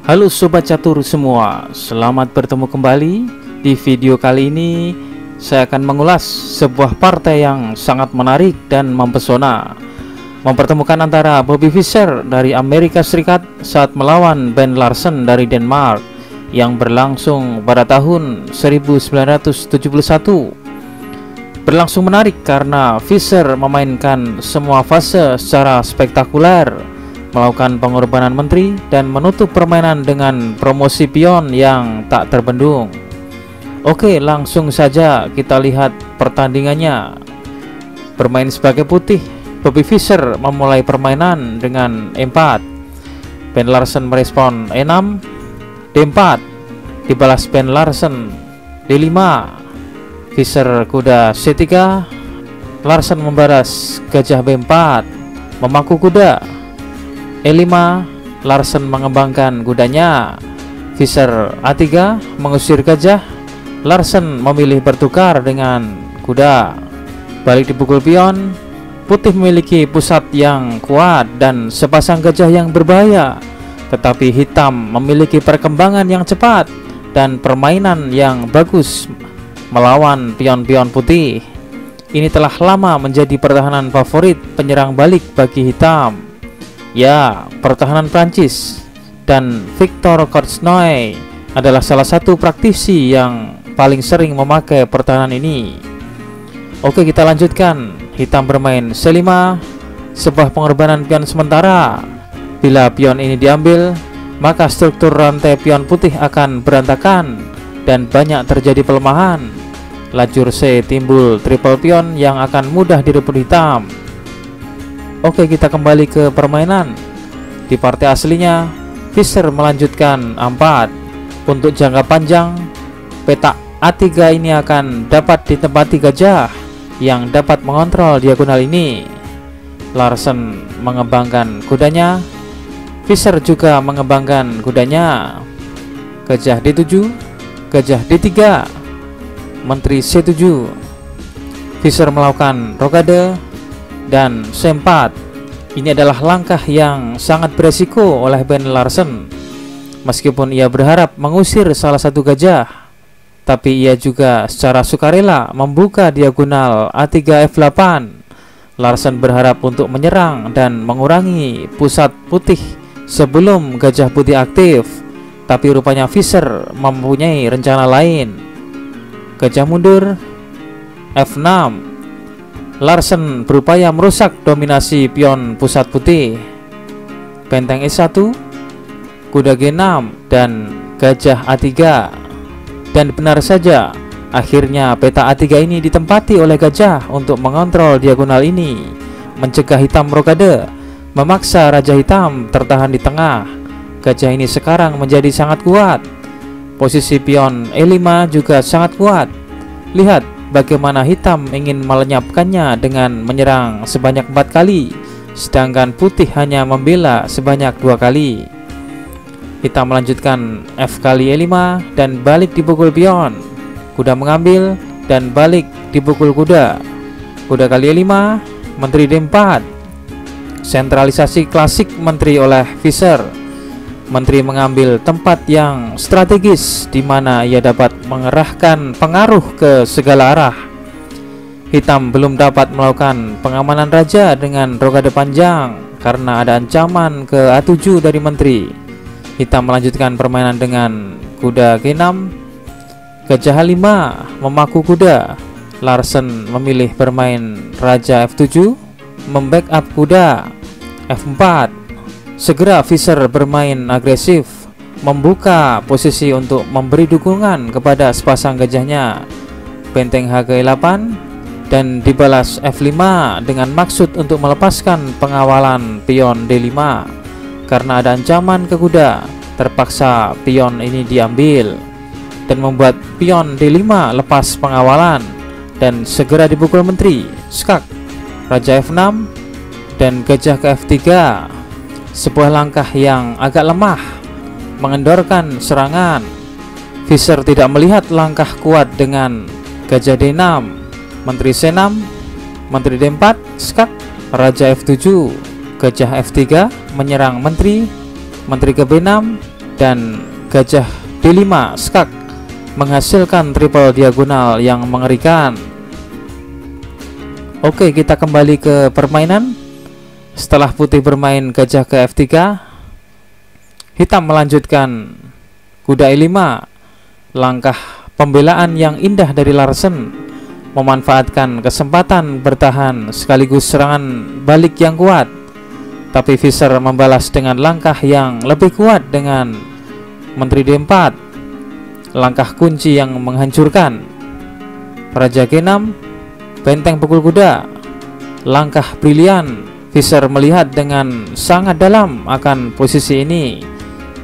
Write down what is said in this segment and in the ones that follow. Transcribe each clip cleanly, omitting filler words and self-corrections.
Halo Sobat Catur semua, selamat bertemu kembali. Di video kali ini saya akan mengulas sebuah partai yang sangat menarik dan mempesona, mempertemukan antara Bobby Fischer dari Amerika Serikat saat melawan Ben Larsen dari Denmark yang berlangsung pada tahun 1971. Berlangsung menarik karena Fischer memainkan semua fase secara spektakuler, melakukan pengorbanan menteri dan menutup permainan dengan promosi pion yang tak terbendung. Oke, langsung saja kita lihat pertandingannya. Bermain sebagai putih, Bobby Fischer memulai permainan dengan E4. Ben Larsen merespon E6, D4, dibalas Ben Larsen D5, Fischer kuda C3, Larsen membalas gajah B4, memaku kuda E5, Larsen mengembangkan kudanya, Fischer A3 mengusir gajah, Larsen memilih bertukar dengan kuda. Balik dipukul pion, putih memiliki pusat yang kuat dan sepasang gajah yang berbahaya, tetapi hitam memiliki perkembangan yang cepat dan permainan yang bagus melawan pion-pion putih. Ini telah lama menjadi pertahanan favorit penyerang balik bagi hitam. Ya, pertahanan Prancis dan Victor Korchnoi adalah salah satu praktisi yang paling sering memakai pertahanan ini. Oke, kita lanjutkan. Hitam bermain C5, sebuah pengorbanan pion sementara. Bila pion ini diambil, maka struktur rantai pion putih akan berantakan dan banyak terjadi pelemahan. Lajur C timbul triple pion yang akan mudah direbut hitam. Oke, kita kembali ke permainan. Di partai aslinya, Fischer melanjutkan A4. Untuk jangka panjang, peta A3 ini akan dapat ditempati gajah yang dapat mengontrol diagonal ini. Larsen mengembangkan kudanya, Fischer juga mengembangkan kudanya. Gajah D7, gajah D3, menteri C7. Fischer melakukan rokade dan C4. Ini adalah langkah yang sangat beresiko oleh Ben Larsen. Meskipun ia berharap mengusir salah satu gajah, tapi ia juga secara sukarela membuka diagonal A3 F8. Larsen berharap untuk menyerang dan mengurangi pusat putih sebelum gajah putih aktif, tapi rupanya Fischer mempunyai rencana lain. Gajah mundur F6. Larsen berupaya merusak dominasi pion pusat putih. Benteng E1, kuda G6 dan gajah A3. Dan benar saja, akhirnya peta A3 ini ditempati oleh gajah untuk mengontrol diagonal ini, mencegah hitam rokade, memaksa raja hitam tertahan di tengah. Gajah ini sekarang menjadi sangat kuat. Posisi pion E5 juga sangat kuat. Lihat bagaimana hitam ingin melenyapkannya dengan menyerang sebanyak 4 kali, sedangkan putih hanya membela sebanyak 2 kali. Hitam melanjutkan F kali E5 dan balik dipukul pion. Kuda mengambil dan balik dipukul kuda. Kuda kali E5, menteri D4. Sentralisasi klasik menteri oleh Fischer. Menteri mengambil tempat yang strategis di mana ia dapat mengerahkan pengaruh ke segala arah. Hitam belum dapat melakukan pengamanan raja dengan rokade panjang karena ada ancaman ke A7 dari menteri. Hitam melanjutkan permainan dengan kuda G6, gajah H5 memaku kuda. Larsen memilih bermain raja F7, membackup kuda F4. Segera Fischer bermain agresif, membuka posisi untuk memberi dukungan kepada sepasang gajahnya. Benteng HG8 dan dibalas F5 dengan maksud untuk melepaskan pengawalan pion D5. Karena ada ancaman ke kuda, terpaksa pion ini diambil dan membuat pion D5 lepas pengawalan dan segera dipukul menteri. Skak, raja F6 dan gajah ke F3. Sebuah langkah yang agak lemah, mengendorkan serangan. Fischer tidak melihat langkah kuat dengan gajah D6, menteri C6, menteri D4, skak, raja F7, gajah F3 menyerang menteri ke B6, dan gajah D5 skak menghasilkan triple diagonal yang mengerikan. Oke, kita kembali ke permainan. Setelah putih bermain gajah ke F3, hitam melanjutkan kuda E5. Langkah pembelaan yang indah dari Larsen, memanfaatkan kesempatan bertahan sekaligus serangan balik yang kuat. Tapi Fischer membalas dengan langkah yang lebih kuat dengan Menteri D4, langkah kunci yang menghancurkan. Raja G6, benteng pukul kuda, langkah brilian. Fischer melihat dengan sangat dalam akan posisi ini.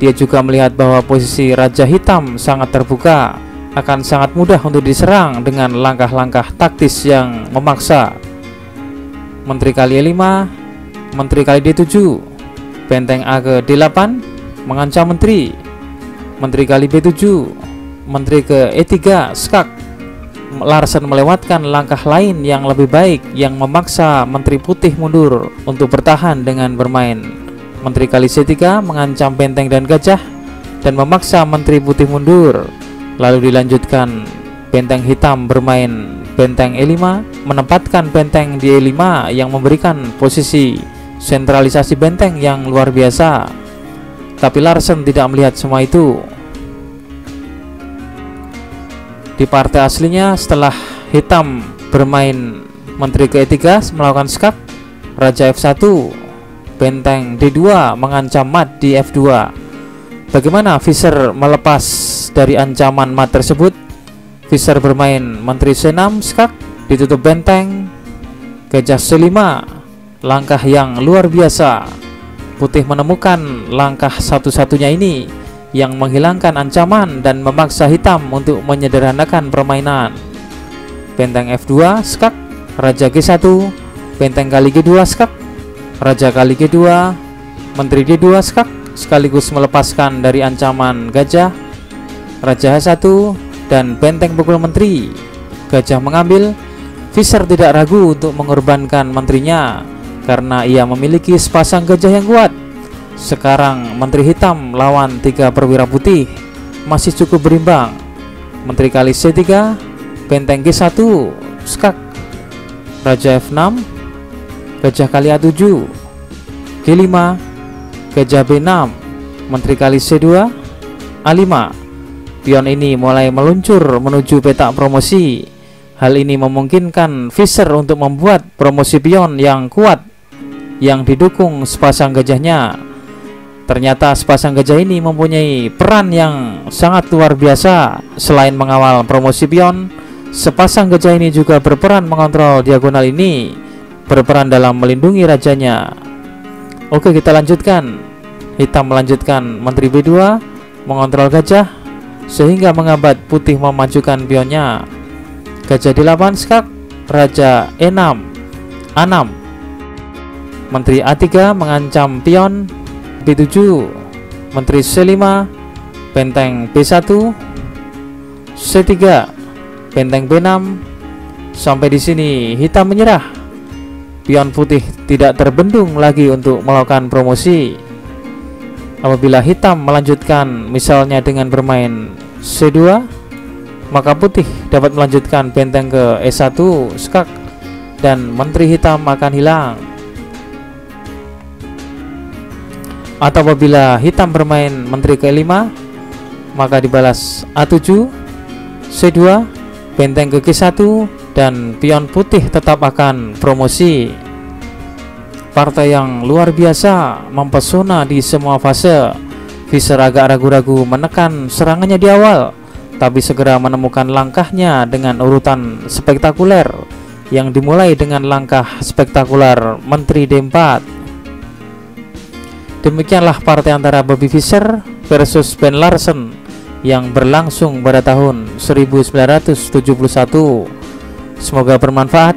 Dia juga melihat bahwa posisi Raja Hitam sangat terbuka, akan sangat mudah untuk diserang dengan langkah-langkah taktis yang memaksa. Menteri kali E5, Menteri kali D7, benteng A ke D8 mengancam menteri. Menteri kali B7, Menteri ke E3 skak. Larsen melewatkan langkah lain yang lebih baik yang memaksa Menteri Putih mundur untuk bertahan dengan bermain. Menteri kali C3 mengancam benteng dan gajah dan memaksa Menteri Putih mundur. Lalu dilanjutkan benteng hitam bermain benteng E5, menempatkan benteng di E5 yang memberikan posisi sentralisasi benteng yang luar biasa. Tapi Larsen tidak melihat semua itu. Di partai aslinya, setelah hitam bermain Menteri ke E3 melakukan skak, Raja F1, benteng D2 mengancam mat di F2. Bagaimana Fischer melepas dari ancaman mat tersebut? Fischer bermain Menteri C6 skak, ditutup benteng, gajah C5, langkah yang luar biasa. Putih menemukan langkah satu-satunya ini yang menghilangkan ancaman dan memaksa hitam untuk menyederhanakan permainan. Benteng F2 skak, Raja G1, benteng kali G2 skak, Raja kali G2, Menteri D2 skak, sekaligus melepaskan dari ancaman gajah. Raja H1 dan benteng pukul menteri. Gajah mengambil. Fischer tidak ragu untuk mengorbankan menterinya karena ia memiliki sepasang gajah yang kuat. Sekarang Menteri Hitam lawan 3 perwira putih masih cukup berimbang. Menteri kali C3, benteng G1 skak, Raja F6, gajah kali A7, G5, gajah B6, Menteri kali C2, A5. Pion ini mulai meluncur menuju petak promosi. Hal ini memungkinkan Fischer untuk membuat promosi pion yang kuat yang didukung sepasang gajahnya. Ternyata sepasang gajah ini mempunyai peran yang sangat luar biasa. Selain mengawal promosi pion, sepasang gajah ini juga berperan mengontrol diagonal ini, berperan dalam melindungi rajanya. Oke, kita lanjutkan. Hitam melanjutkan Menteri B2 mengontrol gajah sehingga menghambat putih memajukan pionnya. Gajah D8 skak, Raja E6, A6. Menteri A3 mengancam pion B7, Menteri C5, benteng B1, C3, benteng B6. Sampai di sini hitam menyerah. Pion putih tidak terbendung lagi untuk melakukan promosi. Apabila hitam melanjutkan misalnya dengan bermain C2, maka putih dapat melanjutkan benteng ke E1 skak dan menteri hitam akan hilang. Atau apabila hitam bermain menteri ke E5, maka dibalas A7, C2, benteng ke G1 dan pion putih tetap akan promosi. Partai yang luar biasa, mempesona di semua fase. Fischer agak ragu-ragu menekan serangannya di awal, tapi segera menemukan langkahnya dengan urutan spektakuler yang dimulai dengan langkah spektakuler Menteri D4. Demikianlah partai antara Bobby Fischer versus Ben Larsen yang berlangsung pada tahun 1971. Semoga bermanfaat.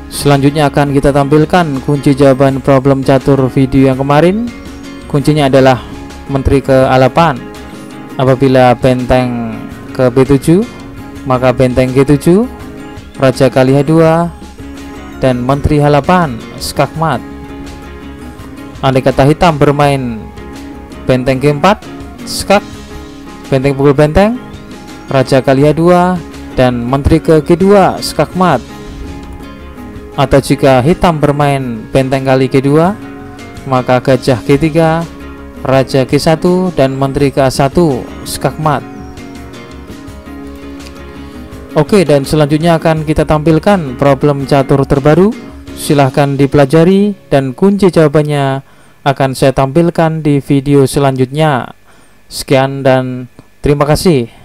Selanjutnya akan kita tampilkan kunci jawaban problem catur video yang kemarin. Kuncinya adalah Menteri ke A8. Apabila benteng ke B7, maka benteng G7, Raja kali H2, dan Menteri H8 skakmat. Andai kata hitam bermain benteng G4 skak, benteng pukul benteng, raja kali A2, dan menteri ke G2 skak mat. Atau jika hitam bermain benteng kali G2, maka gajah G3, raja G1, dan menteri ke A1 skak mat. Oke, dan selanjutnya akan kita tampilkan problem catur terbaru. Silahkan dipelajari dan kunci jawabannya akan saya tampilkan di video selanjutnya. Sekian dan terima kasih.